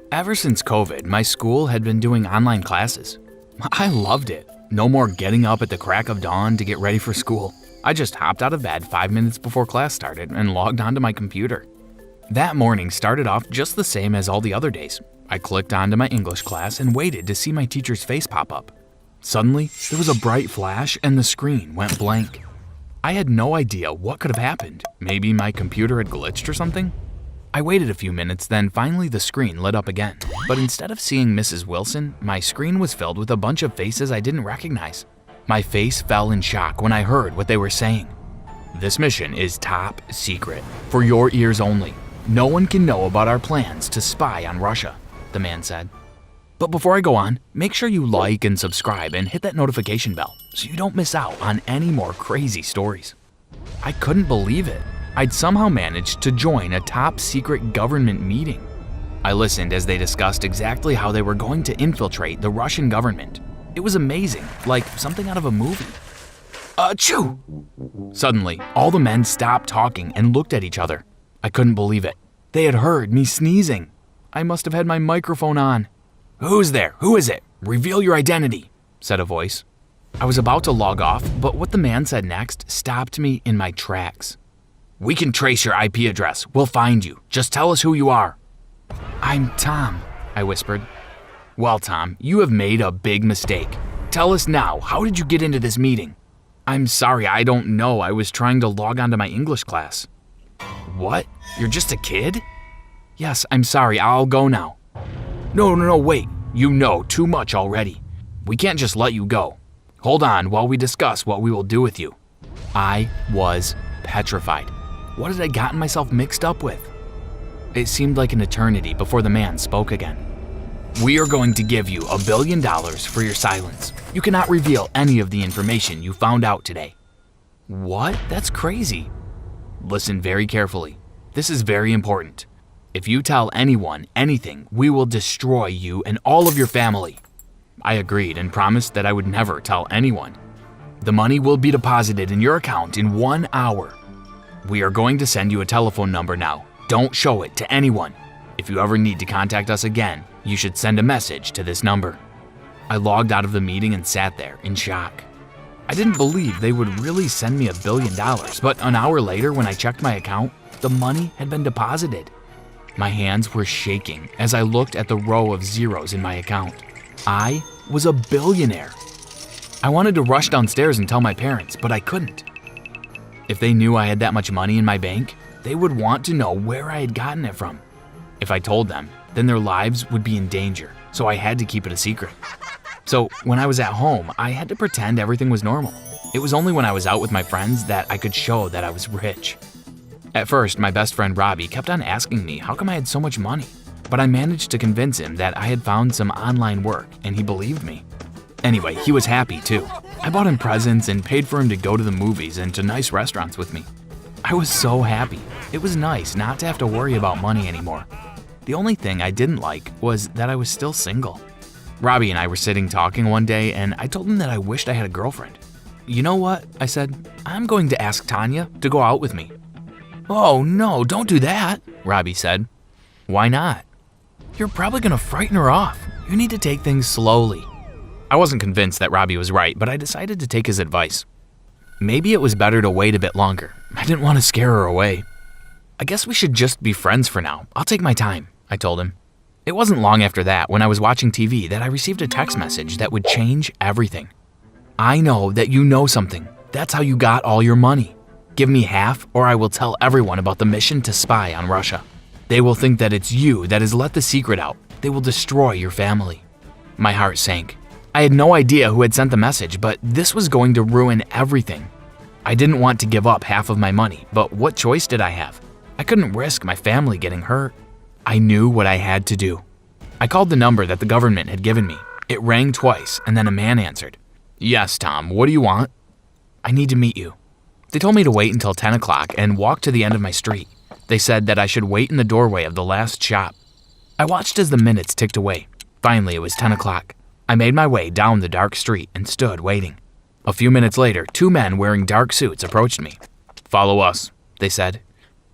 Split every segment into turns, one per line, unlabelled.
Ever since COVID, my school had been doing online classes. I loved it. No more getting up at the crack of dawn to get ready for school. I just hopped out of bed 5 minutes before class started and logged onto my computer. That morning started off just the same as all the other days. I clicked onto my English class and waited to see my teacher's face pop up. Suddenly, there was a bright flash and the screen went blank. I had no idea what could have happened. Maybe my computer had glitched or something? I waited a few minutes, then finally the screen lit up again. But instead of seeing Mrs. Wilson, my screen was filled with a bunch of faces I didn't recognize. My face fell in shock when I heard what they were saying. "This mission is top secret, for your ears only. No one can know about our plans to spy on Russia," the man said. But before I go on, make sure you like and subscribe and hit that notification bell so you don't miss out on any more crazy stories. I couldn't believe it. I'd somehow managed to join a top secret government meeting. I listened as they discussed exactly how they were going to infiltrate the Russian government. It was amazing, like something out of a movie. Achoo! Suddenly, all the men stopped talking and looked at each other. I couldn't believe it. They had heard me sneezing. I must have had my microphone on. "Who's there? Who is it? Reveal your identity," said a voice. I was about to log off, but what the man said next stopped me in my tracks. "We can trace your IP address. We'll find you. Just tell us who you are." "I'm Tom," I whispered. "Well, Tom, you have made a big mistake. Tell us now, how did you get into this meeting?" "I'm sorry, I don't know. I was trying to log onto my English class." "What? You're just a kid?" "Yes, I'm sorry. I'll go now." No, wait. You know too much already. We can't just let you go. Hold on while we discuss what we will do with you." I was petrified. What had I gotten myself mixed up with? It seemed like an eternity before the man spoke again. "We are going to give you $1 billion for your silence. You cannot reveal any of the information you found out today." "What? That's crazy." "Listen very carefully. This is very important. If you tell anyone anything, we will destroy you and all of your family." I agreed and promised that I would never tell anyone. "The money will be deposited in your account in 1 hour. We are going to send you a telephone number now. Don't show it to anyone. If you ever need to contact us again, you should send a message to this number." I logged out of the meeting and sat there in shock. I didn't believe they would really send me $1 billion, but an hour later when I checked my account, the money had been deposited. My hands were shaking as I looked at the row of zeros in my account. I was a billionaire. I wanted to rush downstairs and tell my parents, but I couldn't. If they knew I had that much money in my bank, they would want to know where I had gotten it from. If I told them, then their lives would be in danger, so I had to keep it a secret. So when I was at home, I had to pretend everything was normal. It was only when I was out with my friends that I could show that I was rich. At first, my best friend Robbie kept on asking me how come I had so much money, but I managed to convince him that I had found some online work and he believed me. Anyway, he was happy too. I bought him presents and paid for him to go to the movies and to nice restaurants with me. I was so happy. It was nice not to have to worry about money anymore. The only thing I didn't like was that I was still single. Robbie and I were sitting talking one day and I told him that I wished I had a girlfriend. "You know what?" I said. "I'm going to ask Tanya to go out with me." "Oh no, don't do that," Robbie said. "Why not?" "You're probably gonna frighten her off. You need to take things slowly." I wasn't convinced that Robbie was right, but I decided to take his advice. Maybe it was better to wait a bit longer. I didn't want to scare her away. "I guess we should just be friends for now. I'll take my time," I told him. It wasn't long after that, when I was watching TV, that I received a text message that would change everything. "I know that you know something. That's how you got all your money. Give me half, or I will tell everyone about the mission to spy on Russia. They will think that it's you that has let the secret out. They will destroy your family." My heart sank. I had no idea who had sent the message, but this was going to ruin everything. I didn't want to give up half of my money, but what choice did I have? I couldn't risk my family getting hurt. I knew what I had to do. I called the number that the government had given me. It rang twice, and then a man answered. "Yes, Tom, what do you want?" "I need to meet you." They told me to wait until 10 o'clock and walk to the end of my street. They said that I should wait in the doorway of the last shop. I watched as the minutes ticked away. Finally, it was 10 o'clock. I made my way down the dark street and stood waiting. A few minutes later, 2 men wearing dark suits approached me. "Follow us," they said.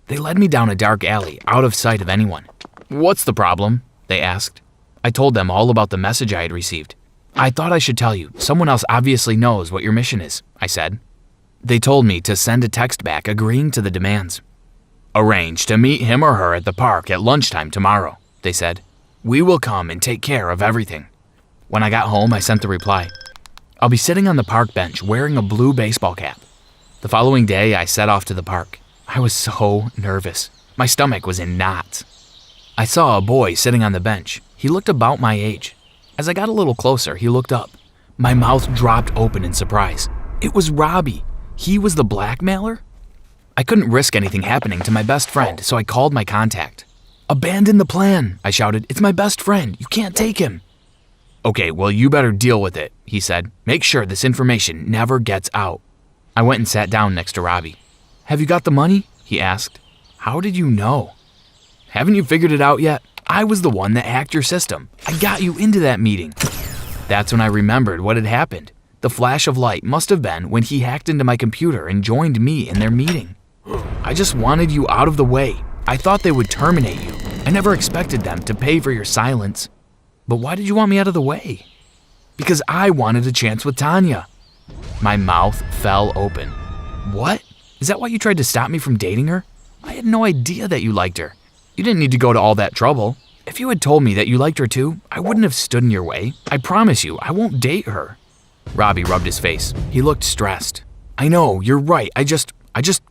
They led me down a dark alley, out of sight of anyone. "What's the problem?" they asked. I told them all about the message I had received. I thought I should tell you. Someone else obviously knows what your mission is, I said. They told me to send a text back agreeing to the demands. Arrange to meet him or her at the park at lunchtime tomorrow, they said. We will come and take care of everything. When I got home, I sent the reply. I'll be sitting on the park bench wearing a blue baseball cap. The following day, I set off to the park. I was so nervous. My stomach was in knots. I saw a boy sitting on the bench. He looked about my age. As I got a little closer, he looked up. My mouth dropped open in surprise. It was Robbie. He was the blackmailer? I couldn't risk anything happening to my best friend, so I called my contact. Abandon the plan, I shouted. It's my best friend. You can't take him. Okay, well, you better deal with it, he said. Make sure this information never gets out. I went and sat down next to Robbie. Have you got the money? He asked. How did you know? Haven't you figured it out yet? I was the one that hacked your system. I got you into that meeting. That's when I remembered what had happened. The flash of light must have been when he hacked into my computer and joined me in their meeting. I just wanted you out of the way. I thought they would terminate you. I never expected them to pay for your silence. But why did you want me out of the way? Because I wanted a chance with Tanya. My mouth fell open. What? Is that why you tried to stop me from dating her? I had no idea that you liked her. You didn't need to go to all that trouble. If you had told me that you liked her too, I wouldn't have stood in your way. I promise you, I won't date her. Robbie rubbed his face. He looked stressed. I know, you're right. I just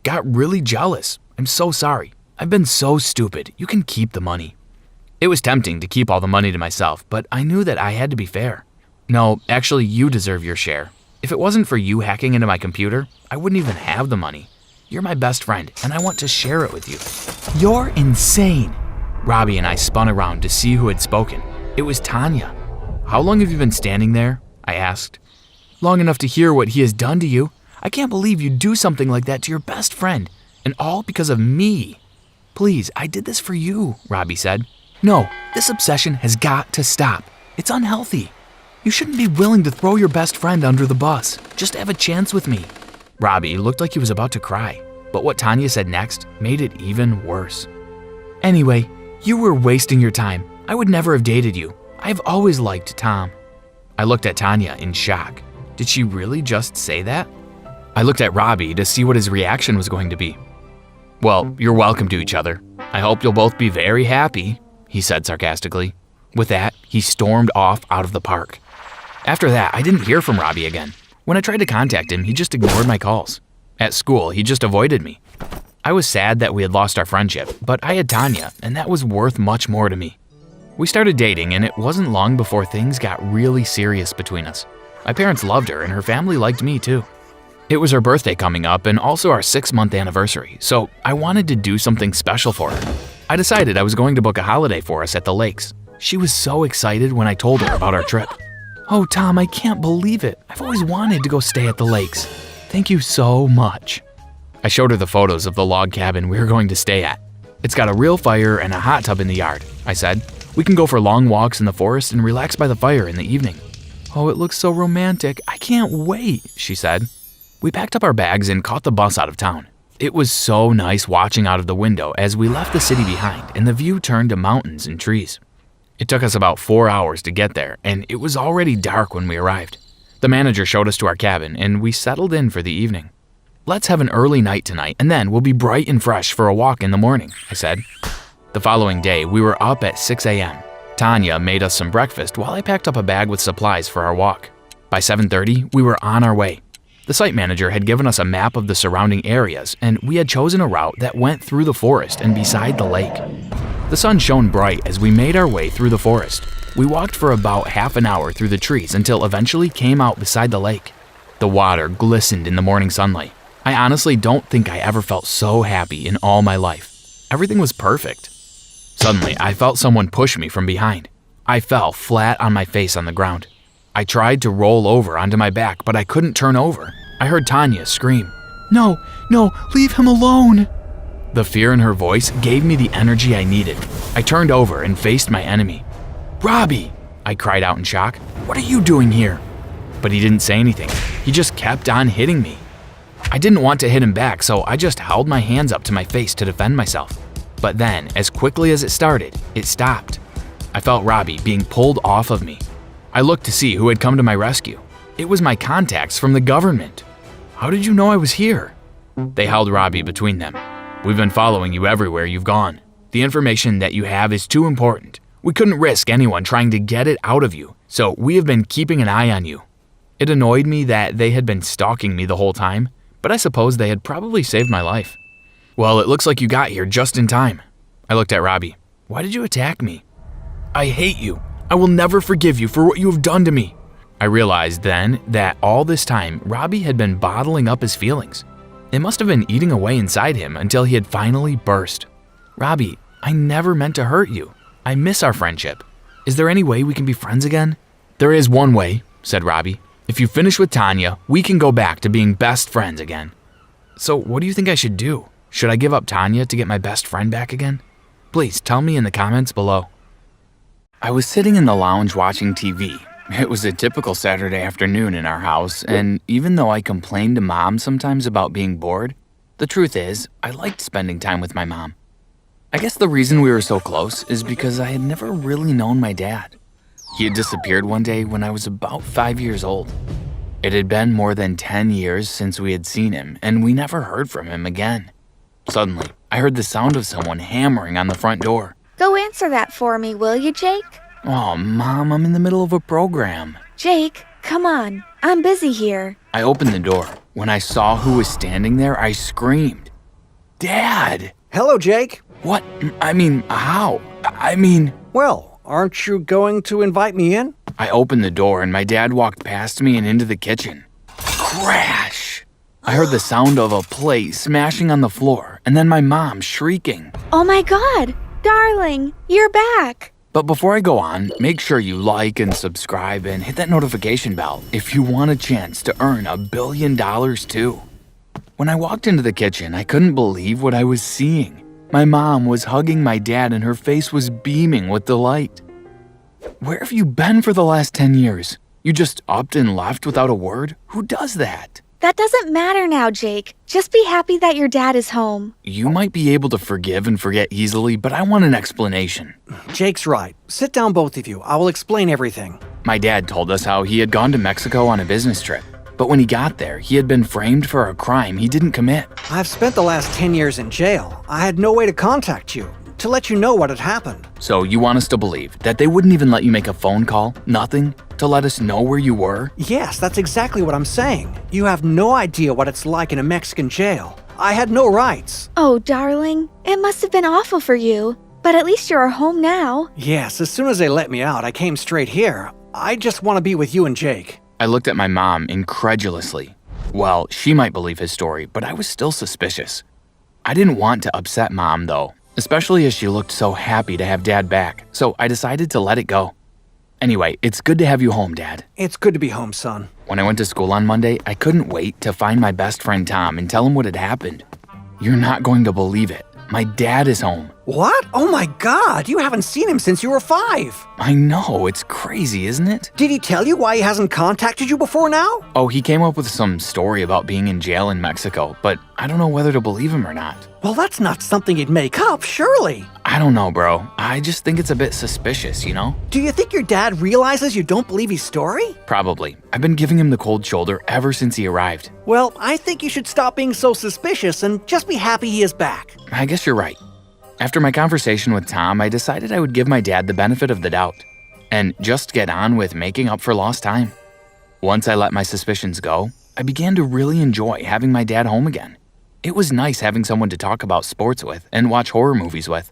got really jealous. I'm so sorry. I've been so stupid. You can keep the money. It was tempting to keep all the money to myself, but I knew that I had to be fair. No, actually, you deserve your share. If it wasn't for you hacking into my computer, I wouldn't even have the money. You're my best friend, and I want to share it with you. You're insane. Robbie and I spun around to see who had spoken. It was Tanya. How long have you been standing there? I asked. Long enough to hear what he has done to you. I can't believe you'd do something like that to your best friend, and all because of me. Please, I did this for you, Robbie said. No, this obsession has got to stop. It's unhealthy. You shouldn't be willing to throw your best friend under the bus. Just have a chance with me. Robbie looked like he was about to cry, but what Tanya said next made it even worse. Anyway, you were wasting your time. I would never have dated you. I've always liked Tom. I looked at Tanya in shock. Did she really just say that? I looked at Robbie to see what his reaction was going to be. Well, you're welcome to each other. I hope you'll both be very happy, he said sarcastically. With that, he stormed off out of the park. After that, I didn't hear from Robbie again. When I tried to contact him, he just ignored my calls. At school, he just avoided me. I was sad that we had lost our friendship, but I had Tanya, and that was worth much more to me. We started dating, and it wasn't long before things got really serious between us. My parents loved her, and her family liked me too. It was her birthday coming up and also our 6-month anniversary, so I wanted to do something special for her. I decided I was going to book a holiday for us at the lakes. She was so excited when I told her about our trip. Oh, Tom, I can't believe it. I've always wanted to go stay at the lakes. Thank you so much. I showed her the photos of the log cabin we were going to stay at. It's got a real fire and a hot tub in the yard, I said. We can go for long walks in the forest and relax by the fire in the evening. Oh, it looks so romantic. I can't wait, she said. We packed up our bags and caught the bus out of town. It was so nice watching out of the window as we left the city behind and the view turned to mountains and trees. It took us about 4 hours to get there, and it was already dark when we arrived. The manager showed us to our cabin, and we settled in for the evening. Let's have an early night tonight, and then we'll be bright and fresh for a walk in the morning, I said. The following day, we were up at 6 a.m. Tanya made us some breakfast while I packed up a bag with supplies for our walk. By 7:30, we were on our way. The site manager had given us a map of the surrounding areas, and we had chosen a route that went through the forest and beside the lake. The sun shone bright as we made our way through the forest. We walked for about half an hour through the trees until eventually came out beside the lake. The water glistened in the morning sunlight. I honestly don't think I ever felt so happy in all my life. Everything was perfect. Suddenly, I felt someone push me from behind. I fell flat on my face on the ground. I tried to roll over onto my back, but I couldn't turn over. I heard Tanya scream, No, leave him alone. The fear in her voice gave me the energy I needed. I turned over and faced my enemy. Robbie, I cried out in shock. What are you doing here? But he didn't say anything. He just kept on hitting me. I didn't want to hit him back, so I just held my hands up to my face to defend myself. But then, as quickly as it started, it stopped. I felt Robbie being pulled off of me. I looked to see who had come to my rescue. It was my contacts from the government. How did you know I was here? They held Robbie between them. We've been following you everywhere you've gone. The information that you have is too important. We couldn't risk anyone trying to get it out of you, so we have been keeping an eye on you. It annoyed me that they had been stalking me the whole time, but I suppose they had probably saved my life. Well, it looks like you got here just in time. I looked at Robbie. Why did you attack me? I hate you. I will never forgive you for what you have done to me. I realized then that all this time, Robbie had been bottling up his feelings. It must have been eating away inside him until he had finally burst. Robbie, I never meant to hurt you. I miss our friendship. Is there any way we can be friends again? There is one way, said Robbie. If you finish with Tanya, we can go back to being best friends again. So what do you think I should do? Should I give up Tanya to get my best friend back again? Please tell me in the comments below. I was sitting in the lounge watching TV. It was a typical Saturday afternoon in our house, and even though I complained to Mom sometimes about being bored, the truth is, I liked spending time with my mom. I guess the reason we were so close is because I had never really known my dad. He had disappeared one day when I was about 5 years old. It had been more than 10 years since we had seen him, and we never heard from him again. Suddenly, I heard the sound of someone hammering on the front door.
Go answer that for me, will you, Jake?
Oh, Mom, I'm in the middle of a program.
Jake, come on. I'm busy here.
I opened the door. When I saw who was standing there, I screamed. Dad!
Hello, Jake.
What? How?
Well, aren't you going to invite me in?
I opened the door and my dad walked past me and into the kitchen. Crash! I heard the sound of a plate smashing on the floor and then my mom shrieking.
Oh my God! Darling, you're back!
But before I go on, make sure you like and subscribe and hit that notification bell if you want a chance to earn $1 billion too. When I walked into the kitchen, I couldn't believe what I was seeing. My mom was hugging my dad and her face was beaming with delight. Where have you been for the last 10 years? You just upped and left without a word? Who does that?
That doesn't matter now, Jake. Just be happy that your dad is home.
You might be able to forgive and forget easily, but I want an explanation.
Jake's right. Sit down, both of you. I will explain everything.
My dad told us how he had gone to Mexico on a business trip. But when he got there, he had been framed for a crime he didn't commit.
I've spent the last 10 years in jail. I had no way to contact you, to let you know what had happened.
So you want us to believe that they wouldn't even let you make a phone call? Nothing? To let us know where you were?
Yes, that's exactly what I'm saying. You have no idea what it's like in a Mexican jail. I had no rights.
Oh, darling, it must have been awful for you. But at least you're home now.
Yes, as soon as they let me out, I came straight here. I just want to be with you and Jake.
I looked at my mom incredulously. Well, she might believe his story, but I was still suspicious. I didn't want to upset Mom, though, especially as she looked so happy to have Dad back, so I decided to let it go. Anyway, it's good to have you home, Dad.
It's good to be home, son.
When I went to school on Monday, I couldn't wait to find my best friend Tom and tell him what had happened. You're not going to believe it. My dad is home.
What? Oh my God, you haven't seen him since you were 5.
I know, it's crazy, isn't it?
Did he tell you why he hasn't contacted you before now?
Oh, he came up with some story about being in jail in Mexico, but I don't know whether to believe him or not.
Well, that's not something he'd make up, surely.
I don't know, bro. I just think it's a bit suspicious, you know?
Do you think your dad realizes you don't believe his story?
Probably. I've been giving him the cold shoulder ever since he arrived.
Well, I think you should stop being so suspicious and just be happy he is back.
I guess you're right. After my conversation with Tom, I decided I would give my dad the benefit of the doubt and just get on with making up for lost time. Once I let my suspicions go, I began to really enjoy having my dad home again. It was nice having someone to talk about sports with and watch horror movies with.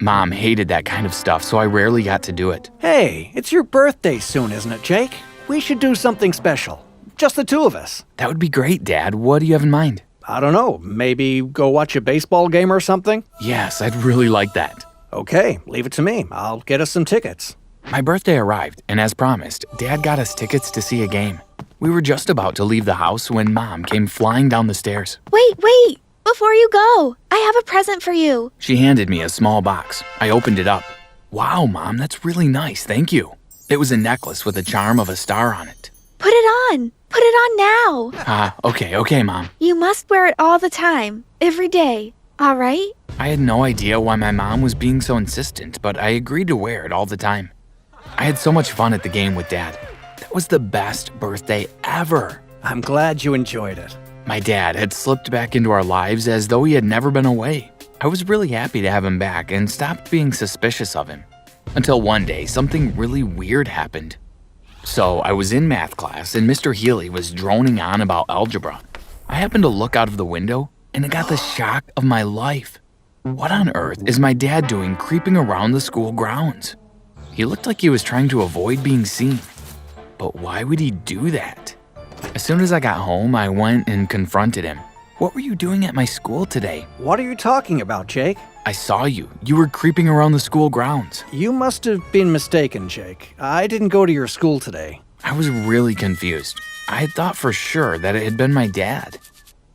Mom hated that kind of stuff, so I rarely got to do it.
Hey, it's your birthday soon, isn't it, Jake? We should do something special. Just the two of us.
That would be great, Dad. What do you have in mind?
I don't know, maybe go watch a baseball game or something?
Yes, I'd really like that.
Okay, leave it to me. I'll get us some tickets.
My birthday arrived, and as promised, Dad got us tickets to see a game. We were just about to leave the house when Mom came flying down the stairs.
Wait! Before you go, I have a present for you.
She handed me a small box. I opened it up. Wow, Mom, that's really nice, thank you. It was a necklace with a charm of a star on it.
Put it on! Put it on now!
Okay, Mom.
You must wear it all the time, every day, all right?
I had no idea why my mom was being so insistent, but I agreed to wear it all the time. I had so much fun at the game with Dad. That was the best birthday ever.
I'm glad you enjoyed it.
My dad had slipped back into our lives as though he had never been away. I was really happy to have him back and stopped being suspicious of him. Until one day, something really weird happened. So I was in math class and Mr. Healy was droning on about algebra. I happened to look out of the window and I got the shock of my life. What on earth is my dad doing creeping around the school grounds? He looked like he was trying to avoid being seen. But why would he do that? As soon as I got home, I went and confronted him. What were you doing at my school today?
What are you talking about, Jake?
I saw you. You were creeping around the school grounds.
You must have been mistaken, Jake. I didn't go to your school today.
I was really confused. I had thought for sure that it had been my dad.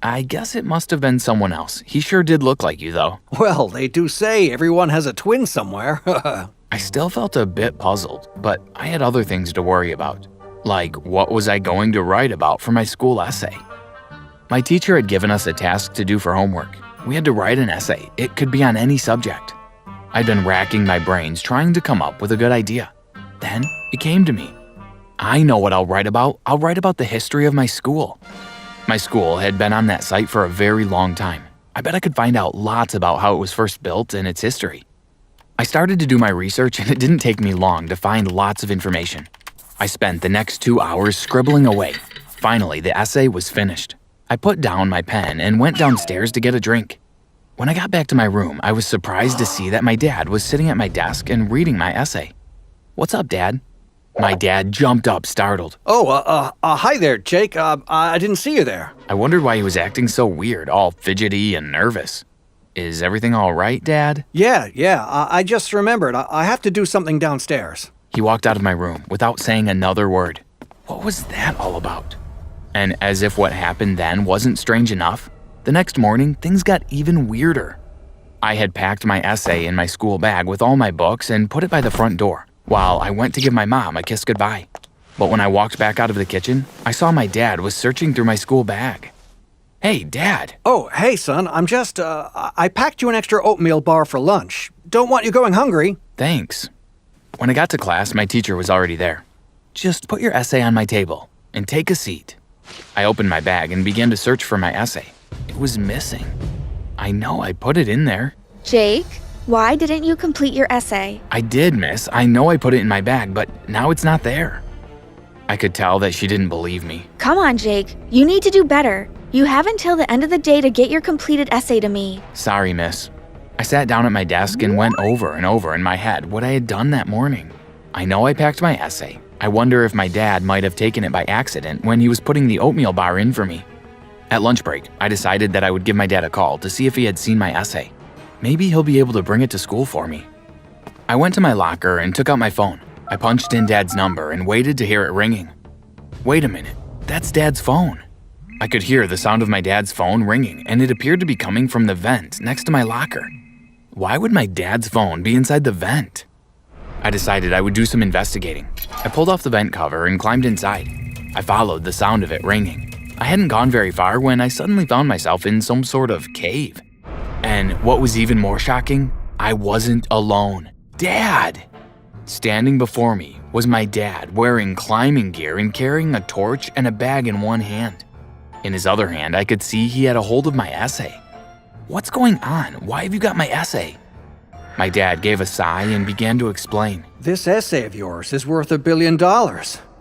I guess it must have been someone else. He sure did look like you, though.
Well, they do say everyone has a twin somewhere.
I still felt a bit puzzled, but I had other things to worry about. Like, what was I going to write about for my school essay? My teacher had given us a task to do for homework. We had to write an essay. It could be on any subject. I'd been racking my brains trying to come up with a good idea. Then it came to me. I know what I'll write about. I'll write about the history of my school. My school had been on that site for a very long time. I bet I could find out lots about how it was first built and its history. I started to do my research and it didn't take me long to find lots of information. I spent the next 2 hours scribbling away. Finally, the essay was finished. I put down my pen and went downstairs to get a drink. When I got back to my room, I was surprised to see that my dad was sitting at my desk and reading my essay. "What's up, Dad?" My dad jumped up, startled.
Hi there, Jake. I didn't see you there.
I wondered why he was acting so weird, all fidgety and nervous. "Is everything all right, Dad?"
Yeah, I just remembered. I have to do something downstairs.
He walked out of my room without saying another word. What was that all about? And as if what happened then wasn't strange enough, the next morning things got even weirder. I had packed my essay in my school bag with all my books and put it by the front door while I went to give my mom a kiss goodbye. But when I walked back out of the kitchen, I saw my dad was searching through my school bag. "Hey, Dad."
Oh, hey, son. I packed you an extra oatmeal bar for lunch. Don't want you going hungry.
"Thanks." When I got to class, my teacher was already there. "Just put your essay on my table and take a seat." I opened my bag and began to search for my essay. It was missing. I know I put it in there.
Jake, why didn't you complete your essay?
I did, miss. I know I put it in my bag, but now it's not there. I could tell that she didn't believe me.
Come on, Jake. You need to do better. You have until the end of the day to get your completed essay to me.
Sorry, miss. I sat down at my desk and went over and over in my head what I had done that morning. I know I packed my essay. I wonder if my dad might have taken it by accident when he was putting the oatmeal bar in for me. At lunch break, I decided that I would give my dad a call to see if he had seen my essay. Maybe he'll be able to bring it to school for me. I went to my locker and took out my phone. I punched in Dad's number and waited to hear it ringing. Wait a minute, that's Dad's phone. I could hear the sound of my dad's phone ringing, and it appeared to be coming from the vent next to my locker. Why would my dad's phone be inside the vent? I decided I would do some investigating. I pulled off the vent cover and climbed inside. I followed the sound of it ringing. I hadn't gone very far when I suddenly found myself in some sort of cave. And what was even more shocking, I wasn't alone. Dad! Standing before me was my dad wearing climbing gear and carrying a torch and a bag in one hand. In his other hand, I could see he had a hold of my essay. "What's going on? Why have you got my essay?" My dad gave a sigh and began to explain.
This essay of yours is worth $1 billion.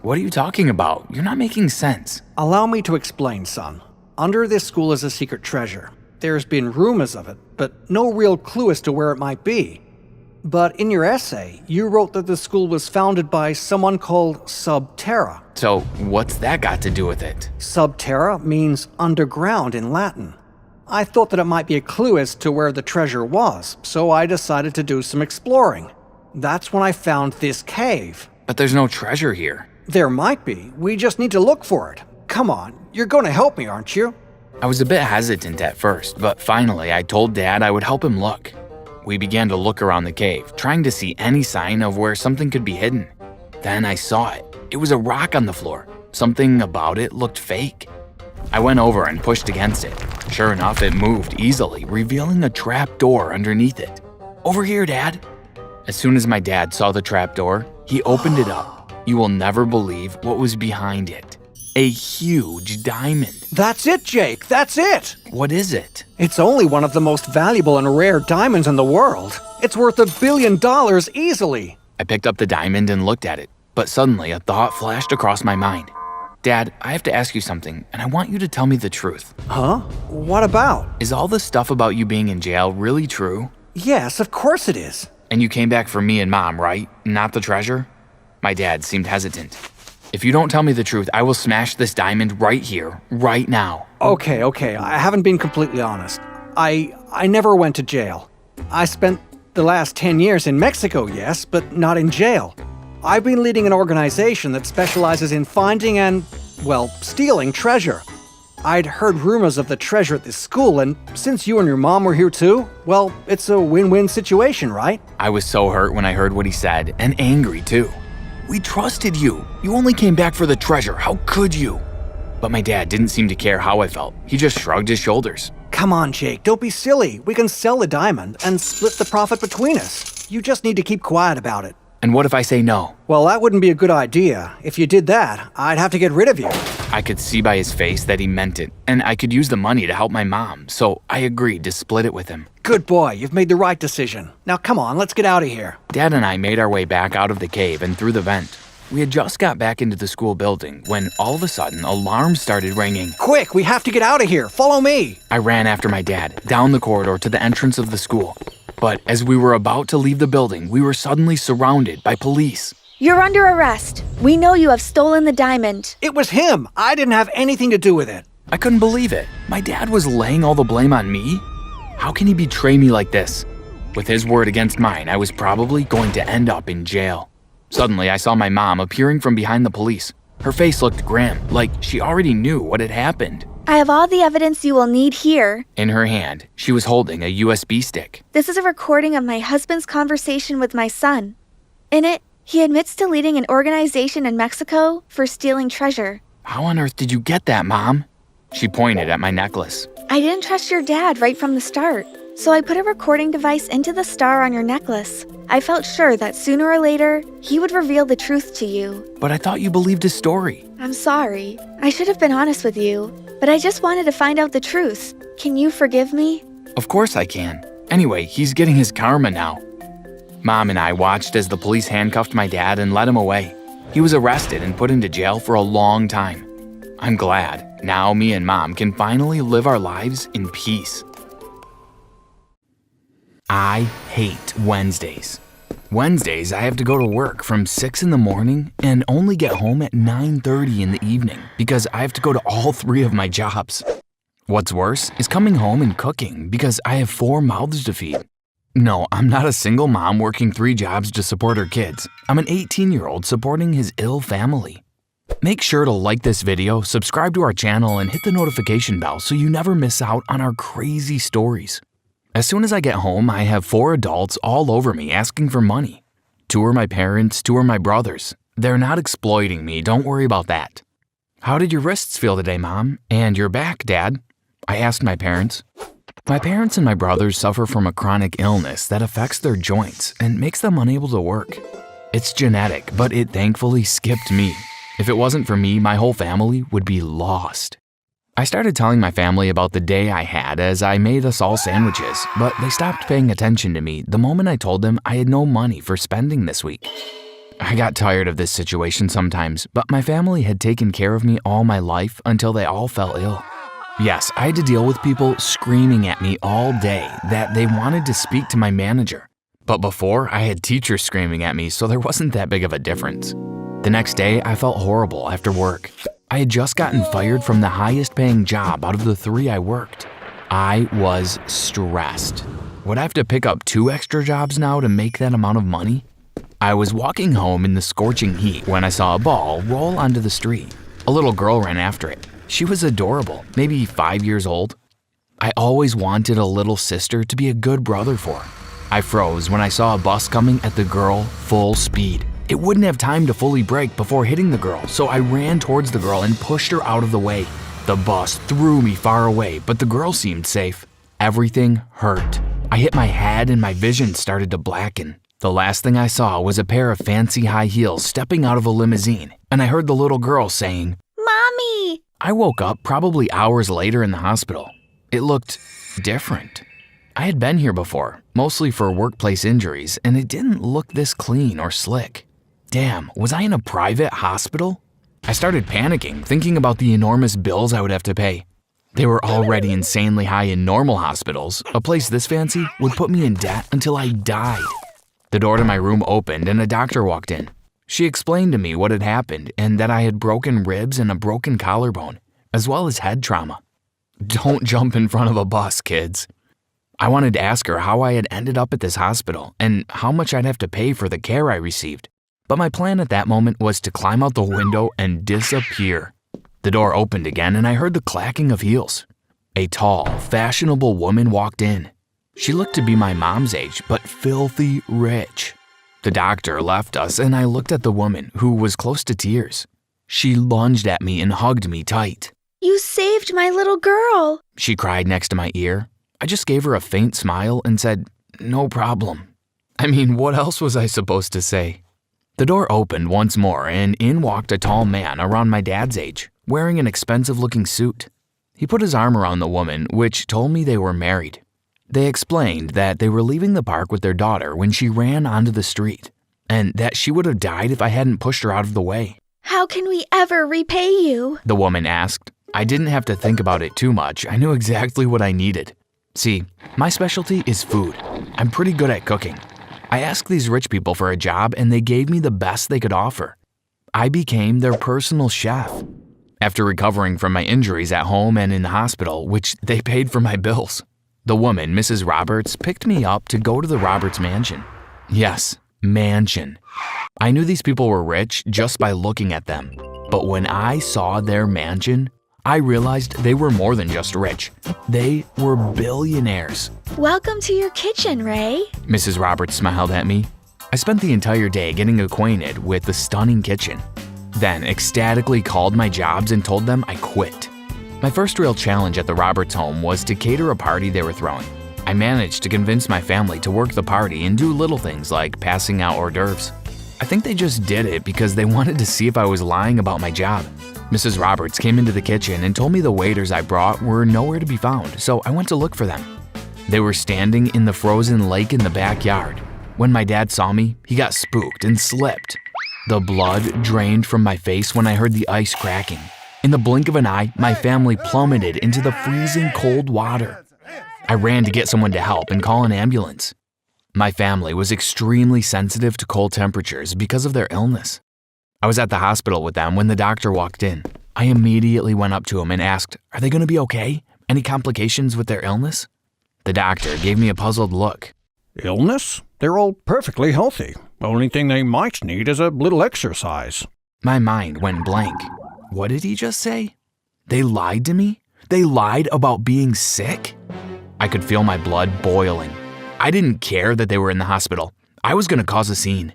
What are you talking about? You're not making sense.
Allow me to explain, son. Under this school is a secret treasure. There's been rumors of it, but no real clue as to where it might be. But in your essay, you wrote that the school was founded by someone called Subterra.
So what's that got to do with it?
Subterra means underground in Latin. I thought that it might be a clue as to where the treasure was, so I decided to do some exploring. That's when I found this cave.
But there's no treasure here.
There might be. We just need to look for it. Come on, you're going to help me, aren't you?
I was a bit hesitant at first, but finally I told Dad I would help him look. We began to look around the cave, trying to see any sign of where something could be hidden. Then I saw it. It was a rock on the floor. Something about it looked fake. I went over and pushed against it. Sure enough, it moved easily, revealing a trap door underneath it. "Over here, Dad." As soon as my dad saw the trap door, he opened it up. You will never believe what was behind it. A huge diamond.
That's it, Jake. That's it.
What is it?
It's only one of the most valuable and rare diamonds in the world. It's worth $1 billion easily.
I picked up the diamond and looked at it, but suddenly a thought flashed across my mind. Dad, I have to ask you something, and I want you to tell me the truth.
Huh? What about?
Is all the stuff about you being in jail really true?
Yes, of course it is.
And you came back for me and Mom, right? Not the treasure? My dad seemed hesitant. If you don't tell me the truth, I will smash this diamond right here, right now.
Okay, I haven't been completely honest. I never went to jail. I spent the last 10 years in Mexico, yes, but not in jail. I've been leading an organization that specializes in finding and, well, stealing treasure. I'd heard rumors of the treasure at this school, and since you and your mom were here too, well, it's a win-win situation, right?
I was so hurt when I heard what he said, and angry too. We trusted you. You only came back for the treasure. How could you? But my dad didn't seem to care how I felt. He just shrugged his shoulders.
Come on, Jake, don't be silly. We can sell the diamond and split the profit between us. You just need to keep quiet about it.
And what if I say no?
Well, that wouldn't be a good idea. If you did that, I'd have to get rid of you.
I could see by his face that he meant it, and I could use the money to help my mom, so I agreed to split it with him.
Good boy, you've made the right decision. Now come on, let's get out of here.
Dad and I made our way back out of the cave and through the vent. We had just got back into the school building when all of a sudden alarms started ringing.
Quick, we have to get out of here. Follow me.
I ran after my dad, down the corridor to the entrance of the school. But as we were about to leave the building, we were suddenly surrounded by police.
You're under arrest. We know you have stolen the diamond.
It was him. I didn't have anything to do with it.
I couldn't believe it. My dad was laying all the blame on me? How can he betray me like this? With his word against mine, I was probably going to end up in jail. Suddenly, I saw my mom appearing from behind the police. Her face looked grim, like she already knew what had happened.
I have all the evidence you will need here.
In her hand, she was holding a USB stick.
This is a recording of my husband's conversation with my son. In it, he admits to leading an organization in Mexico for stealing treasure.
How on earth did you get that, Mom? She pointed at my necklace.
I didn't trust your dad right from the start, so I put a recording device into the star on your necklace. I felt sure that sooner or later, he would reveal the truth to you.
But I thought you believed his story.
I'm sorry. I should have been honest with you, but I just wanted to find out the truth. Can you forgive me?
Of course I can. Anyway, he's getting his karma now. Mom and I watched as the police handcuffed my dad and led him away. He was arrested and put into jail for a long time. I'm glad. Now me and Mom can finally live our lives in peace. I hate Wednesdays. Wednesdays, I have to go to work from 6 in the morning and only get home at 9:30 in the evening because I have to go to all 3 of my jobs. What's worse is coming home and cooking because I have 4 mouths to feed. No, I'm not a single mom working 3 jobs to support her kids. I'm an 18-year-old supporting his ill family. Make sure to like this video, subscribe to our channel, and hit the notification bell so you never miss out on our crazy stories. As soon as I get home, I have 4 adults all over me asking for money. 2 are my parents, 2 are my brothers. They're not exploiting me, don't worry about that. How did your wrists feel today, Mom? And your back, Dad? I asked my parents. My parents and my brothers suffer from a chronic illness that affects their joints and makes them unable to work. It's genetic, but it thankfully skipped me. If it wasn't for me, my whole family would be lost. I started telling my family about the day I had as I made us all sandwiches, but they stopped paying attention to me the moment I told them I had no money for spending this week. I got tired of this situation sometimes, but my family had taken care of me all my life until they all fell ill. Yes, I had to deal with people screaming at me all day that they wanted to speak to my manager. But before, I had teachers screaming at me, so there wasn't that big of a difference. The next day, I felt horrible after work. I had just gotten fired from the highest paying job out of the 3 I worked. I was stressed. Would I have to pick up 2 extra jobs now to make that amount of money? I was walking home in the scorching heat when I saw a ball roll onto the street. A little girl ran after it. She was adorable, maybe 5 years old. I always wanted a little sister to be a good brother for. I froze when I saw a bus coming at the girl full speed. It wouldn't have time to fully brake before hitting the girl, so I ran towards the girl and pushed her out of the way. The bus threw me far away, but the girl seemed safe. Everything hurt. I hit my head and my vision started to blacken. The last thing I saw was a pair of fancy high heels stepping out of a limousine, and I heard the little girl saying,
"Mommy!"
I woke up probably hours later in the hospital. It looked different. I had been here before, mostly for workplace injuries, and it didn't look this clean or slick. Damn, was I in a private hospital? I started panicking, thinking about the enormous bills I would have to pay. They were already insanely high in normal hospitals. A place this fancy would put me in debt until I died. The door to my room opened and a doctor walked in. She explained to me what had happened and that I had broken ribs and a broken collarbone, as well as head trauma. Don't jump in front of a bus, kids. I wanted to ask her how I had ended up at this hospital and how much I'd have to pay for the care I received. But my plan at that moment was to climb out the window and disappear. The door opened again and I heard the clacking of heels. A tall, fashionable woman walked in. She looked to be my mom's age, but filthy rich. The doctor left us and I looked at the woman, who was close to tears. She lunged at me and hugged me tight.
"You saved my little girl!"
She cried next to my ear. I just gave her a faint smile and said, "No problem." I mean, what else was I supposed to say? The door opened once more and in walked a tall man around my dad's age, wearing an expensive-looking suit. He put his arm around the woman, which told me they were married. They explained that they were leaving the park with their daughter when she ran onto the street, and that she would have died if I hadn't pushed her out of the way.
"How can we ever repay you?"
The woman asked. I didn't have to think about it too much. I knew exactly what I needed. See, my specialty is food. I'm pretty good at cooking. I asked these rich people for a job and they gave me the best they could offer. I became their personal chef. After recovering from my injuries at home and in the hospital, which they paid for my bills, the woman, Mrs. Roberts, picked me up to go to the Roberts mansion. Yes, mansion. I knew these people were rich just by looking at them. But when I saw their mansion, I realized they were more than just rich. They were billionaires.
"Welcome to your kitchen, Ray."
Mrs. Roberts smiled at me. I spent the entire day getting acquainted with the stunning kitchen, then ecstatically called my jobs and told them I quit. My first real challenge at the Roberts home was to cater a party they were throwing. I managed to convince my family to work the party and do little things like passing out hors d'oeuvres. I think they just did it because they wanted to see if I was lying about my job. Mrs. Roberts came into the kitchen and told me the waiters I brought were nowhere to be found, so I went to look for them. They were standing in the frozen lake in the backyard. When my dad saw me, he got spooked and slipped. The blood drained from my face when I heard the ice cracking. In the blink of an eye, my family plummeted into the freezing cold water. I ran to get someone to help and call an ambulance. My family was extremely sensitive to cold temperatures because of their illness. I was at the hospital with them when the doctor walked in. I immediately went up to him and asked, "Are they going to be okay? Any complications with their illness?" The doctor gave me a puzzled look.
Illness? They're all perfectly healthy. Only thing they might need is a little exercise.
My mind went blank. What did he just say? They lied to me? They lied about being sick? I could feel my blood boiling. I didn't care that they were in the hospital. I was going to cause a scene.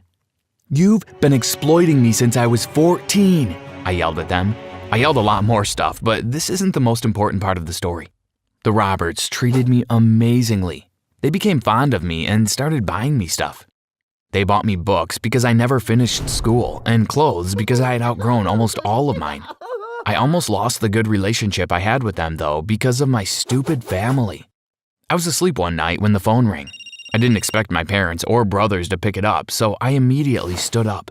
"You've been exploiting me since I was 14, I yelled at them. I yelled a lot more stuff, but this isn't the most important part of the story. The Roberts treated me amazingly. They became fond of me and started buying me stuff. They bought me books because I never finished school and clothes because I had outgrown almost all of mine. I almost lost the good relationship I had with them, though, because of my stupid family. I was asleep one night when the phone rang. I didn't expect my parents or brothers to pick it up, so I immediately stood up.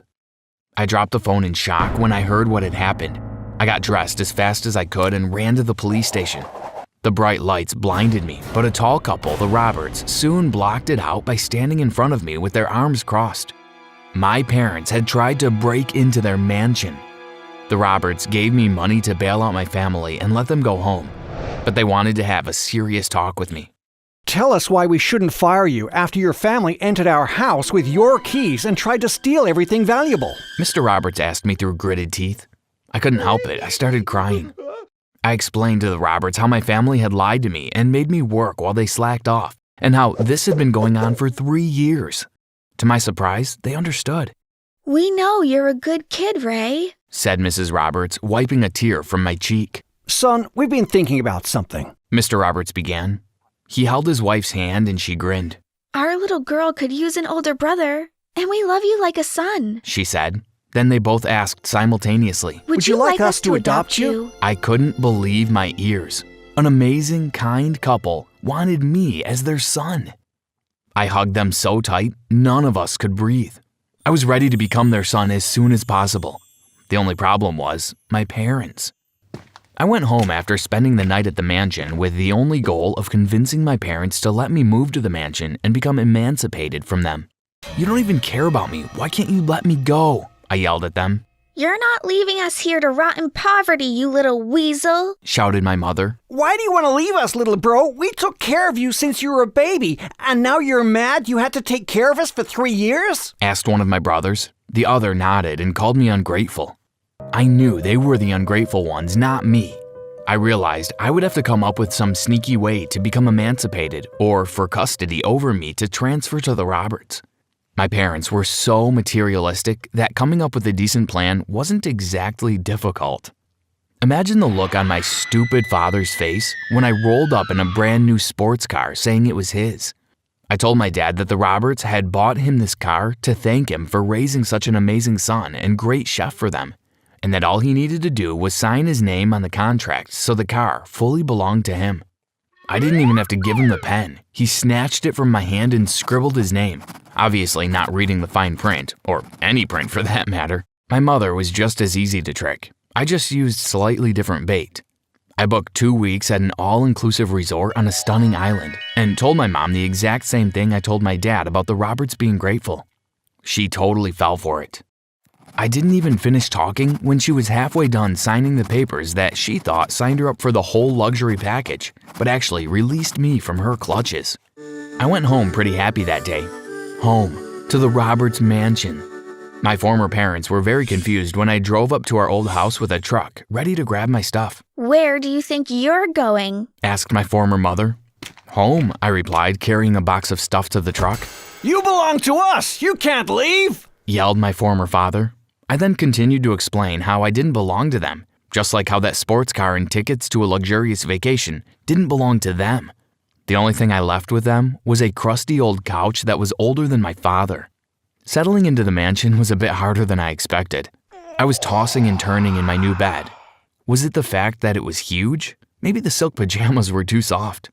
I dropped the phone in shock when I heard what had happened. I got dressed as fast as I could and ran to the police station. The bright lights blinded me, but a tall couple, the Roberts, soon blocked it out by standing in front of me with their arms crossed. My parents had tried to break into their mansion. The Roberts gave me money to bail out my family and let them go home, but they wanted to have a serious talk with me.
Tell us why we shouldn't fire you after your family entered our house with your keys and tried to steal everything valuable.
Mr. Roberts asked me through gritted teeth. I couldn't help it. I started crying. I explained to the Roberts how my family had lied to me and made me work while they slacked off, and how this had been going on for 3 years. To my surprise, they understood.
"We know you're a good kid, Ray,"
said Mrs. Roberts, wiping a tear from my cheek.
Son, we've been thinking about something.
Mr. Roberts began. He held his wife's hand and she grinned.
Our little girl could use an older brother, and we love you like a son.
She said. Then they both asked simultaneously.
Would you like us to adopt you?
I couldn't believe my ears. An amazing, kind couple wanted me as their son. I hugged them so tight, none of us could breathe. I was ready to become their son as soon as possible. The only problem was my parents. I went home after spending the night at the mansion with the only goal of convincing my parents to let me move to the mansion and become emancipated from them. You don't even care about me. Why can't you let me go? I yelled at them.
You're not leaving us here to rot in poverty, you little weasel,
shouted my mother.
Why do you want to leave us, little bro? We took care of you since you were a baby, and now you're mad you had to take care of us for 3 years?
Asked one of my brothers. The other nodded and called me ungrateful. I knew they were the ungrateful ones, not me. I realized I would have to come up with some sneaky way to become emancipated or for custody over me to transfer to the Roberts. My parents were so materialistic that coming up with a decent plan wasn't exactly difficult. Imagine the look on my stupid father's face when I rolled up in a brand new sports car saying it was his. I told my dad that the Roberts had bought him this car to thank him for raising such an amazing son and great chef for them, and that all he needed to do was sign his name on the contract so the car fully belonged to him. I didn't even have to give him the pen. He snatched it from my hand and scribbled his name, obviously not reading the fine print, or any print for that matter. My mother was just as easy to trick. I just used slightly different bait. I booked 2 weeks at an all-inclusive resort on a stunning island and told my mom the exact same thing I told my dad about the Roberts being grateful. She totally fell for it. I didn't even finish talking when she was halfway done signing the papers that she thought signed her up for the whole luxury package, but actually released me from her clutches. I went home pretty happy that day. Home, to the Roberts mansion. My former parents were very confused when I drove up to our old house with a truck, ready to grab my stuff.
Where do you think you're going?
Asked my former mother. Home, I replied, carrying a box of stuff to the truck.
You belong to us! You can't leave!
Yelled my former father. I then continued to explain how I didn't belong to them, just like how that sports car and tickets to a luxurious vacation didn't belong to them. The only thing I left with them was a crusty old couch that was older than my father. Settling into the mansion was a bit harder than I expected. I was tossing and turning in my new bed. Was it the fact that it was huge? Maybe the silk pajamas were too soft.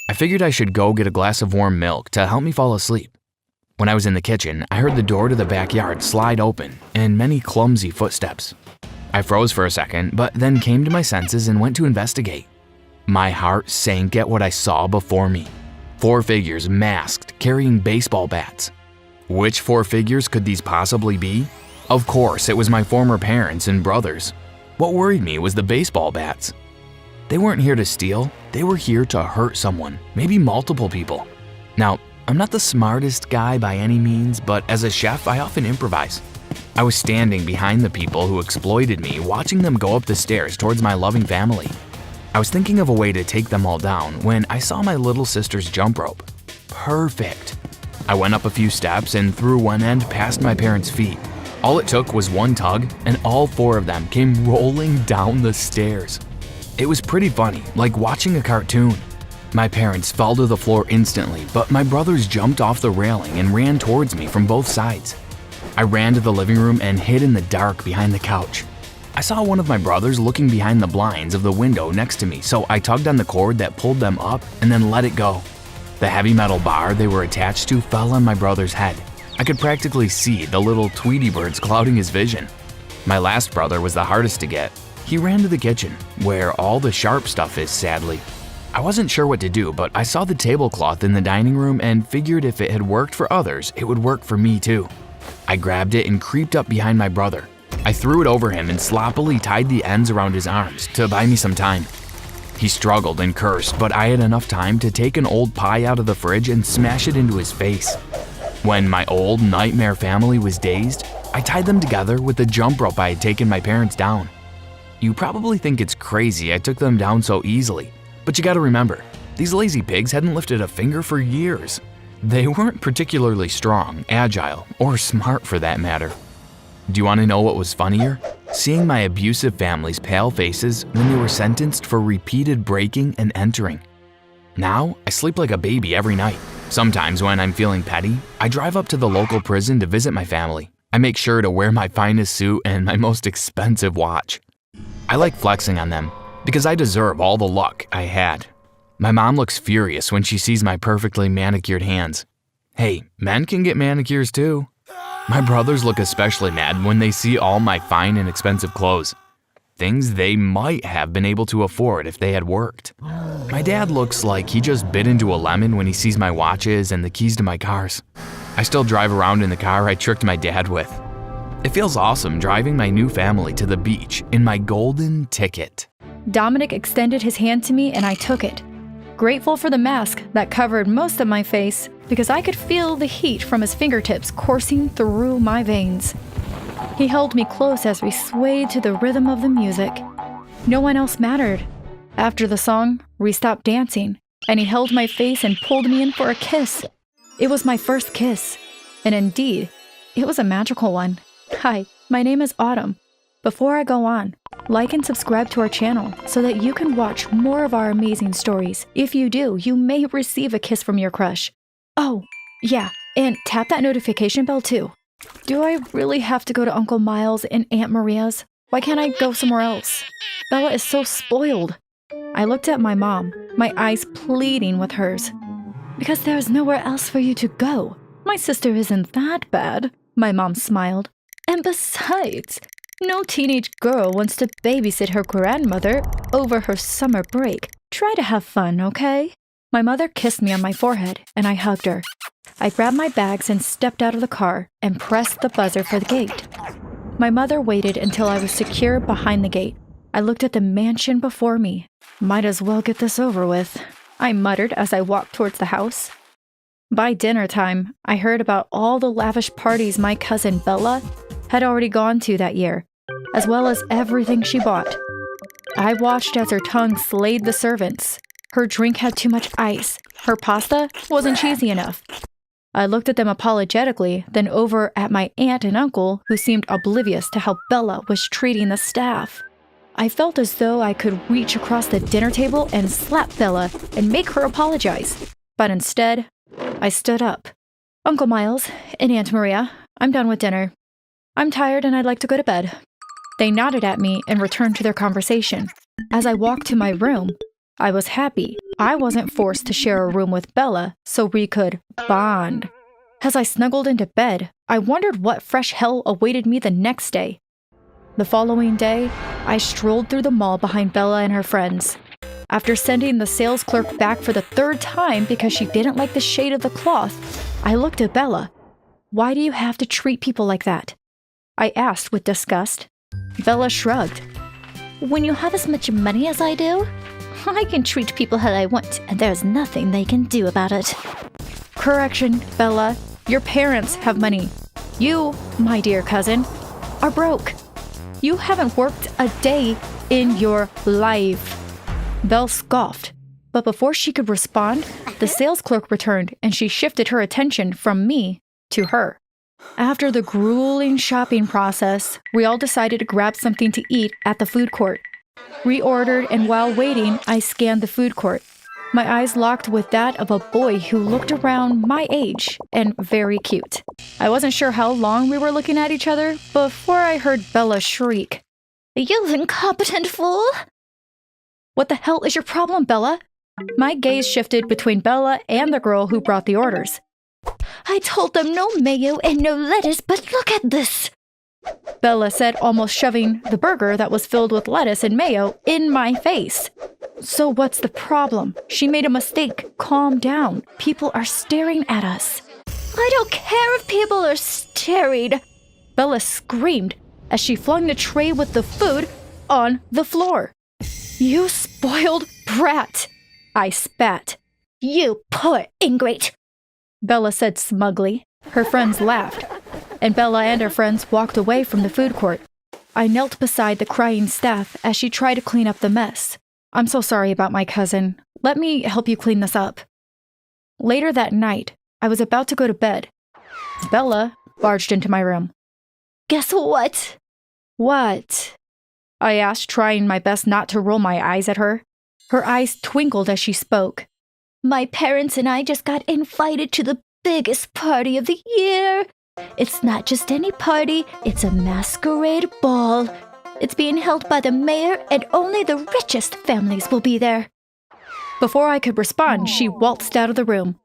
I figured I should go get a glass of warm milk to help me fall asleep. When I was in the kitchen, I heard the door to the backyard slide open and many clumsy footsteps. I froze for a second, but then came to my senses and went to investigate. My heart sank at what I saw before me. 4 figures masked, carrying baseball bats. Which 4 figures could these possibly be? Of course, it was my former parents and brothers. What worried me was the baseball bats. They weren't here to steal, they were here to hurt someone, maybe multiple people. Now, I'm not the smartest guy by any means, but as a chef, I often improvise. I was standing behind the people who exploited me, watching them go up the stairs towards my loving family. I was thinking of a way to take them all down when I saw my little sister's jump rope. Perfect. I went up a few steps and threw one end past my parents' feet. All it took was one tug, and all 4 of them came rolling down the stairs. It was pretty funny, like watching a cartoon. My parents fell to the floor instantly, but my brothers jumped off the railing and ran towards me from both sides. I ran to the living room and hid in the dark behind the couch. I saw one of my brothers looking behind the blinds of the window next to me, so I tugged on the cord that pulled them up and then let it go. The heavy metal bar they were attached to fell on my brother's head. I could practically see the little Tweety birds clouding his vision. My last brother was the hardest to get. He ran to the kitchen, where all the sharp stuff is, sadly. I wasn't sure what to do, but I saw the tablecloth in the dining room and figured if it had worked for others, it would work for me too. I grabbed it and creeped up behind my brother. I threw it over him and sloppily tied the ends around his arms to buy me some time. He struggled and cursed, but I had enough time to take an old pie out of the fridge and smash it into his face. When my old nightmare family was dazed, I tied them together with the jump rope I had taken my parents down. You probably think it's crazy I took them down so easily. But you gotta remember, these lazy pigs hadn't lifted a finger for years. They weren't particularly strong, agile, or smart for that matter. Do you want to know what was funnier? seeing my abusive family's pale faces when they were sentenced for repeated breaking and entering. Now, I sleep like a baby every night. Sometimes when I'm feeling petty, I drive up to the local prison to visit my family. I make sure to wear my finest suit and my most expensive watch. I like flexing on them because I deserve all the luck I had. My mom looks furious when she sees my perfectly manicured hands. Hey, men can get manicures too. My brothers look especially mad when they see all my fine and expensive clothes. Things they might have been able to afford if they had worked. My dad looks like he just bit into a lemon when he sees my watches and the keys to my cars. I still drive around in the car I tricked my dad with. It feels awesome driving my new family to the beach in my golden ticket.
Dominic extended his hand to me and I took it, grateful for the mask that covered most of my face because I could feel the heat from his fingertips coursing through my veins. He held me close as we swayed to the rhythm of the music. No one else mattered. After the song, we stopped dancing, and he held my face and pulled me in for a kiss. It was my first kiss, and indeed, it was a magical one. Hi, my name is Autumn. Before I go on, like and subscribe to our channel so that you can watch more of our amazing stories. If you do, you may receive a kiss from your crush. Oh, yeah, and tap that notification bell too. Do I really have to go to Uncle Miles and Aunt Maria's? Why can't I go somewhere else? Bella is so spoiled. I looked at my mom, my eyes pleading with hers. Because there's nowhere else for you to go. My sister isn't that bad, my mom smiled. And besides, no teenage girl wants to babysit her grandmother over her summer break. Try to have fun, okay? My mother kissed me on my forehead, and I hugged her. I grabbed my bags and stepped out of the car and pressed the buzzer for the gate. My mother waited until I was secure behind the gate. I looked at the mansion before me. Might as well get this over with, I muttered as I walked towards the house. By dinner time, I heard about all the lavish parties my cousin Bella had already gone to that year, as well as everything she bought. I watched as her tongue slayed the servants. Her drink had too much ice. Her pasta wasn't cheesy enough. I looked at them apologetically, then over at my aunt and uncle, who seemed oblivious to how Bella was treating the staff. I felt as though I could reach across the dinner table and slap Bella and make her apologize. But instead, I stood up. Uncle Miles and Aunt Maria, I'm done with dinner. I'm tired and I'd like to go to bed. They nodded at me and returned to their conversation. As I walked to my room, I was happy I wasn't forced to share a room with Bella so we could bond. As I snuggled into bed, I wondered what fresh hell awaited me the next day. The following day, I strolled through the mall behind Bella and her friends. After sending the sales clerk back for the third time because she didn't like the shade of the cloth, I looked at Bella. Why do you have to treat people like that? I asked with disgust. Bella shrugged. When you have as much money as I do, I can treat people how I want, and there's nothing they can do about it. Correction, Bella. Your parents have money. You, my dear cousin, are broke. You haven't worked a day in your life. Belle scoffed, but before she could respond, the sales clerk returned and she shifted her attention from me to her. After the grueling shopping process, we all decided to grab something to eat at the food court. We ordered, and while waiting, I scanned the food court. My eyes locked with that of a boy who looked around my age and very cute. I wasn't sure how long we were looking at each other before I heard Bella shriek, "You incompetent fool!" What the hell is your problem, Bella? My gaze shifted between Bella and the girl who brought the orders. I told them no mayo and no lettuce, but look at this, Bella said, almost shoving the burger that was filled with lettuce and mayo in my face. So what's the problem? She made a mistake. Calm down. People are staring at us. I don't care if people are staring, Bella screamed as she flung the tray with the food on the floor. You spoiled brat, I spat. You poor ingrate, Bella said smugly. Her friends laughed, and Bella and her friends walked away from the food court. I knelt beside the crying staff as she tried to clean up the mess. I'm so sorry about my cousin. Let me help you clean this up. Later that night, I was about to go to bed. Bella barged into my room. Guess what? What? I asked, trying my best not to roll my eyes at her. Her eyes twinkled as she spoke. My parents and I just got invited to the biggest party of the year. It's not just any party, it's a masquerade ball. It's being held by the mayor, and only the richest families will be there. Before I could respond, she waltzed out of the room.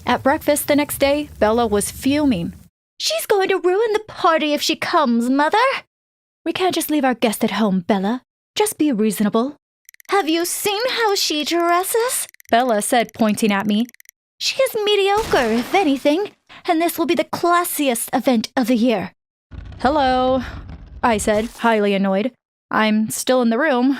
At breakfast the next day, Bella was fuming. She's going to ruin the party if she comes, Mother. We can't just leave our guest at home, Bella. Just be reasonable. Have you seen how she dresses? Bella said, pointing at me. She is mediocre, if anything, and this will be the classiest event of the year. Hello, I said, highly annoyed. I'm still in the room.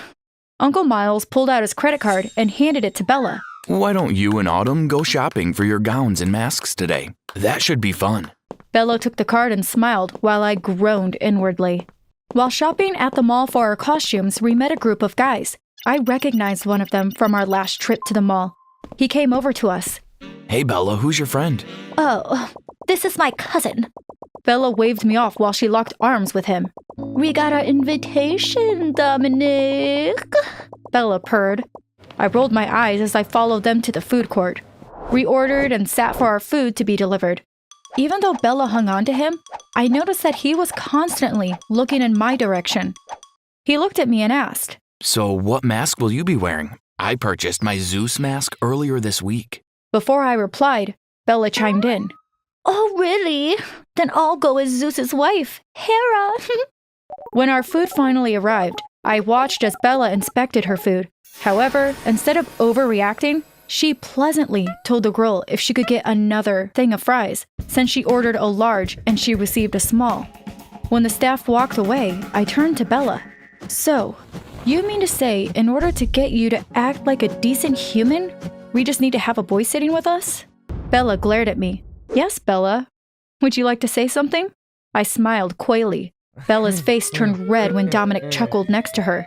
Uncle Miles pulled out his credit card and handed it to Bella.
Why don't you and Autumn go shopping for your gowns and masks today? That should be fun.
Bella took the card and smiled while I groaned inwardly. While shopping at the mall for our costumes, we met a group of guys. I recognized one of them from our last trip to the mall. He came over to us.
Hey Bella, who's your friend?
Oh, this is my cousin.
Bella waved me off while she locked arms with him.
We got our invitation, Dominic.
Bella purred. I rolled my eyes as I followed them to the food court. We ordered and sat for our food to be delivered. Even though Bella hung on to him, I noticed that he was constantly looking in my direction. He looked at me and asked,
So what mask will you be wearing? I purchased my Zeus mask earlier this week.
Before I replied, Bella chimed in.
Oh, really? Then I'll go as Zeus's wife, Hera.
When our food finally arrived, I watched as Bella inspected her food. However, instead of overreacting, she pleasantly told the girl if she could get another thing of fries, since she ordered a large and she received a small. When the staff walked away, I turned to Bella. So, you mean to say, in order to get you to act like a decent human, we just need to have a boy sitting with us? Bella glared at me. Yes, Bella. Would you like to say something? I smiled coyly. Bella's face turned red when Dominic chuckled next to her.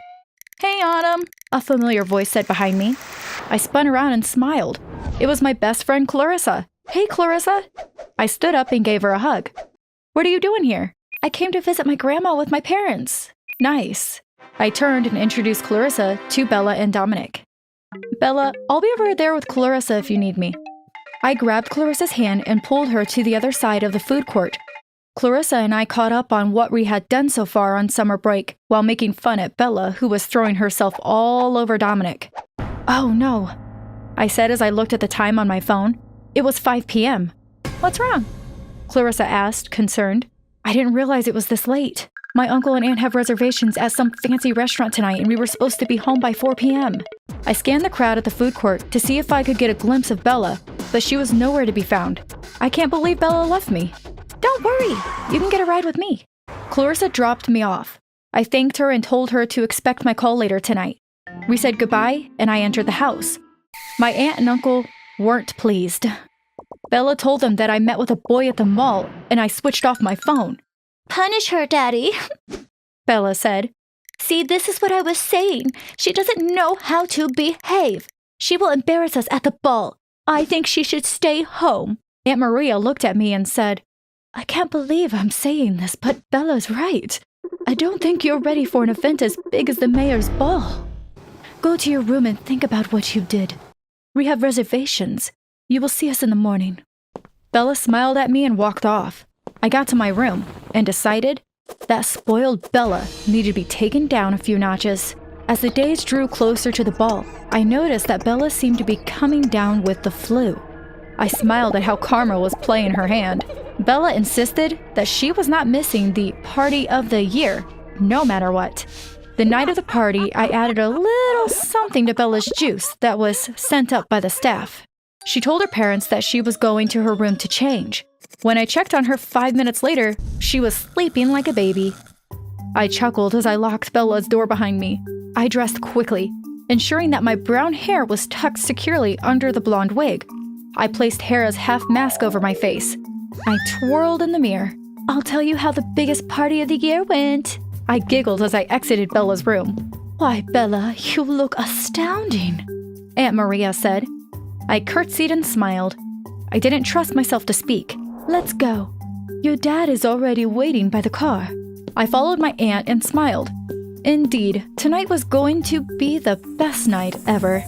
Hey, Autumn, a familiar voice said behind me. I spun around and smiled. It was my best friend, Clarissa. Hey, Clarissa. I stood up and gave her a hug. What are you doing here? I came to visit my grandma with my parents. Nice. I turned and introduced Clarissa to Bella and Dominic. Bella, I'll be over there with Clarissa if you need me. I grabbed Clarissa's hand and pulled her to the other side of the food court. Clarissa and I caught up on what we had done so far on summer break while making fun at Bella, who was throwing herself all over Dominic. Oh no, I said as I looked at the time on my phone. It was 5 p.m. What's wrong? Clarissa asked, concerned. I didn't realize it was this late. My uncle and aunt have reservations at some fancy restaurant tonight and we were supposed to be home by 4 p.m. I scanned the crowd at the food court to see if I could get a glimpse of Bella, but she was nowhere to be found. I can't believe Bella left me. Don't worry, you can get a ride with me. Clarissa dropped me off. I thanked her and told her to expect my call later tonight. We said goodbye and I entered the house. My aunt and uncle weren't pleased. Bella told them that I met with a boy at the mall and I switched off my phone.
Punish her, Daddy,
Bella said.
See, this is what I was saying. She doesn't know how to behave. She will embarrass us at the ball. I think she should stay home.
Aunt Maria looked at me and said, I can't believe I'm saying this, but Bella's right. I don't think you're ready for an event as big as the mayor's ball. Go to your room and think about what you did. We have reservations. You will see us in the morning. Bella smiled at me and walked off. I got to my room and decided that spoiled Bella needed to be taken down a few notches. As the days drew closer to the ball, I noticed that Bella seemed to be coming down with the flu. I smiled at how karma was playing her hand. Bella insisted that she was not missing the party of the year, no matter what. The night of the party, I added a little something to Bella's juice that was sent up by the staff. She told her parents that she was going to her room to change. When I checked on her 5 minutes later, she was sleeping like a baby. I chuckled as I locked Bella's door behind me. I dressed quickly, ensuring that my brown hair was tucked securely under the blonde wig. I placed Hera's half mask over my face. I twirled in the mirror. I'll tell you how the biggest party of the year went. I giggled as I exited Bella's room. Why, Bella, you look astounding, Aunt Maria said. I curtsied and smiled. I didn't trust myself to speak. Let's go. Your dad is already waiting by the car. I followed my aunt and smiled. Indeed, tonight was going to be the best night ever.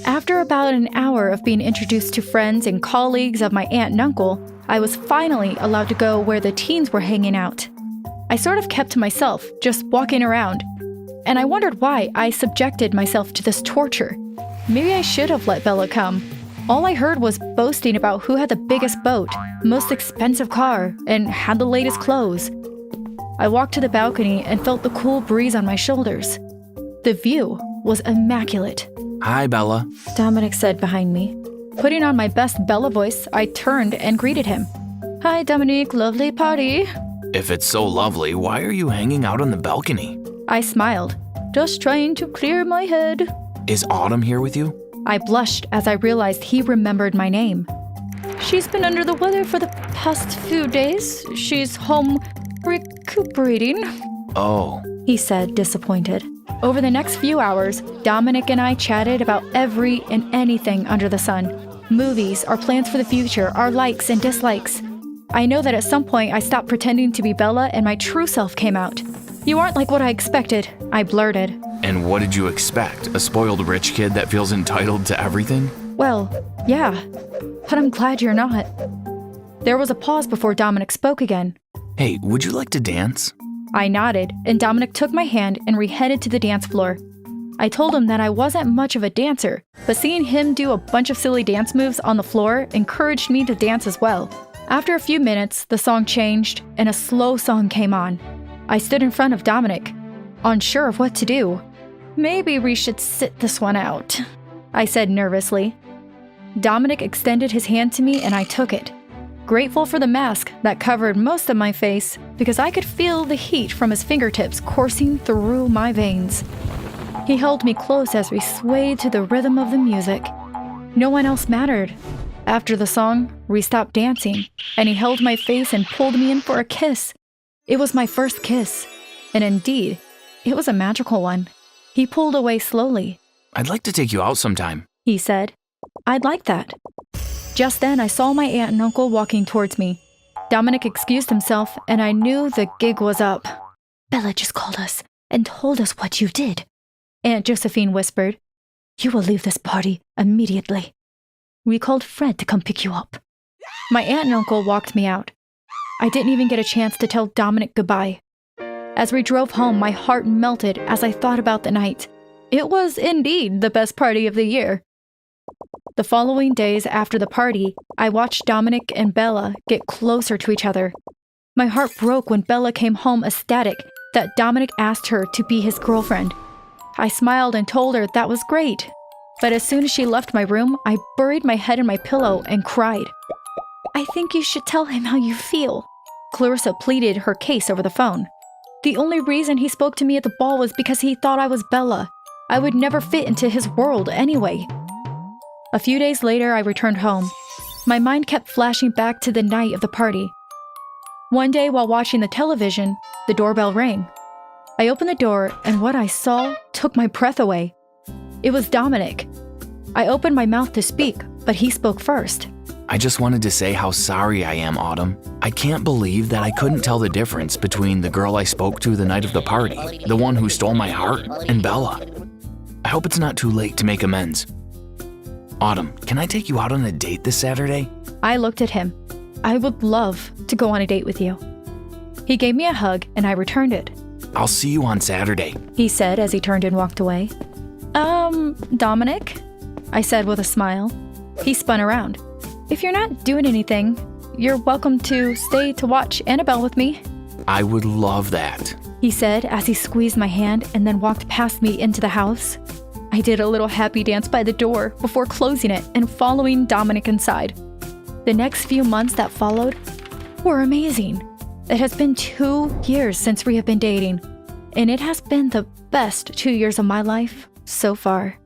After about an hour of being introduced to friends and colleagues of my aunt and uncle, I was finally allowed to go where the teens were hanging out. I sort of kept to myself, just walking around, and I wondered why I subjected myself to this torture. Maybe I should have let Bella come. All I heard was boasting about who had the biggest boat, most expensive car, and had the latest clothes. I walked to the balcony and felt the cool breeze on my shoulders. The view was immaculate.
Hi, Bella.
Dominic said behind me. Putting on my best Bella voice, I turned and greeted him. Hi, Dominic, lovely party.
If it's so lovely, why are you hanging out on the balcony?
I smiled, just trying to clear my head.
Is Autumn here with you?
I blushed as I realized he remembered my name. She's been under the weather for the past few days. She's home recuperating.
Oh,
He said, disappointed. Over the next few hours, Dominic and I chatted about every and anything under the sun. Movies, our plans for the future, our likes and dislikes. I know that at some point I stopped pretending to be Bella and my true self came out. You aren't like what I expected, I blurted.
and what did you expect? A spoiled rich kid that feels entitled to everything?
Well, yeah, but I'm glad you're not. There was a pause before Dominic spoke again.
Hey, would you like to dance?
I nodded, and Dominic took my hand and we headed to the dance floor. I told him that I wasn't much of a dancer, but seeing him do a bunch of silly dance moves on the floor encouraged me to dance as well. After a few minutes, the song changed and a slow song came on. I stood in front of Dominic, unsure of what to do. Maybe we should sit this one out, I said nervously. Dominic extended his hand to me and I took it, grateful for the mask that covered most of my face because I could feel the heat from his fingertips coursing through my veins. He held me close as we swayed to the rhythm of the music. No one else mattered. After the song, we stopped dancing, and he held my face and pulled me in for a kiss. It was my first kiss, and indeed, it was a magical one. He pulled away slowly.
I'd like to take you out sometime.
He said, I'd like that. Just then, I saw my aunt and uncle walking towards me. Dominic excused himself, and I knew the gig was up. Bella just called us and told us what you did, Aunt Josephine whispered. You will leave this party immediately. We called Fred to come pick you up. My aunt and uncle walked me out. I didn't even get a chance to tell Dominic goodbye. As we drove home, my heart melted as I thought about the night. It was indeed the best party of the year. The following days after the party, I watched Dominic and Bella get closer to each other. My heart broke when Bella came home ecstatic that Dominic asked her to be his girlfriend. I smiled and told her that was great. But as soon as she left my room, I buried my head in my pillow and cried. I think you should tell him how you feel. Clarissa pleaded her case over the phone. The only reason he spoke to me at the ball was because he thought I was Bella. I would never fit into his world anyway. A few days later, I returned home. My mind kept flashing back to the night of the party. One day while watching the television, the doorbell rang. I opened the door and what I saw took my breath away. It was Dominic. I opened my mouth to speak, but he spoke first.
I just wanted to say how sorry I am, Autumn. I can't believe that I couldn't tell the difference between the girl I spoke to the night of the party, the one who stole my heart, and Bella. I hope it's not too late to make amends. Autumn, can I take you out on a date this Saturday?
I looked at him. I would love to go on a date with you. He gave me a hug and I returned it.
I'll see you on Saturday,
he said as he turned and walked away. Dominic? I said with a smile. He spun around. If you're not doing anything, you're welcome to stay to watch Annabelle with me.
I would love that,
he said as he squeezed my hand and then walked past me into the house. I did a little happy dance by the door before closing it and following Dominic inside. The next few months that followed were amazing. It has been 2 years since we have been dating, and it has been the best 2 years of my life so far.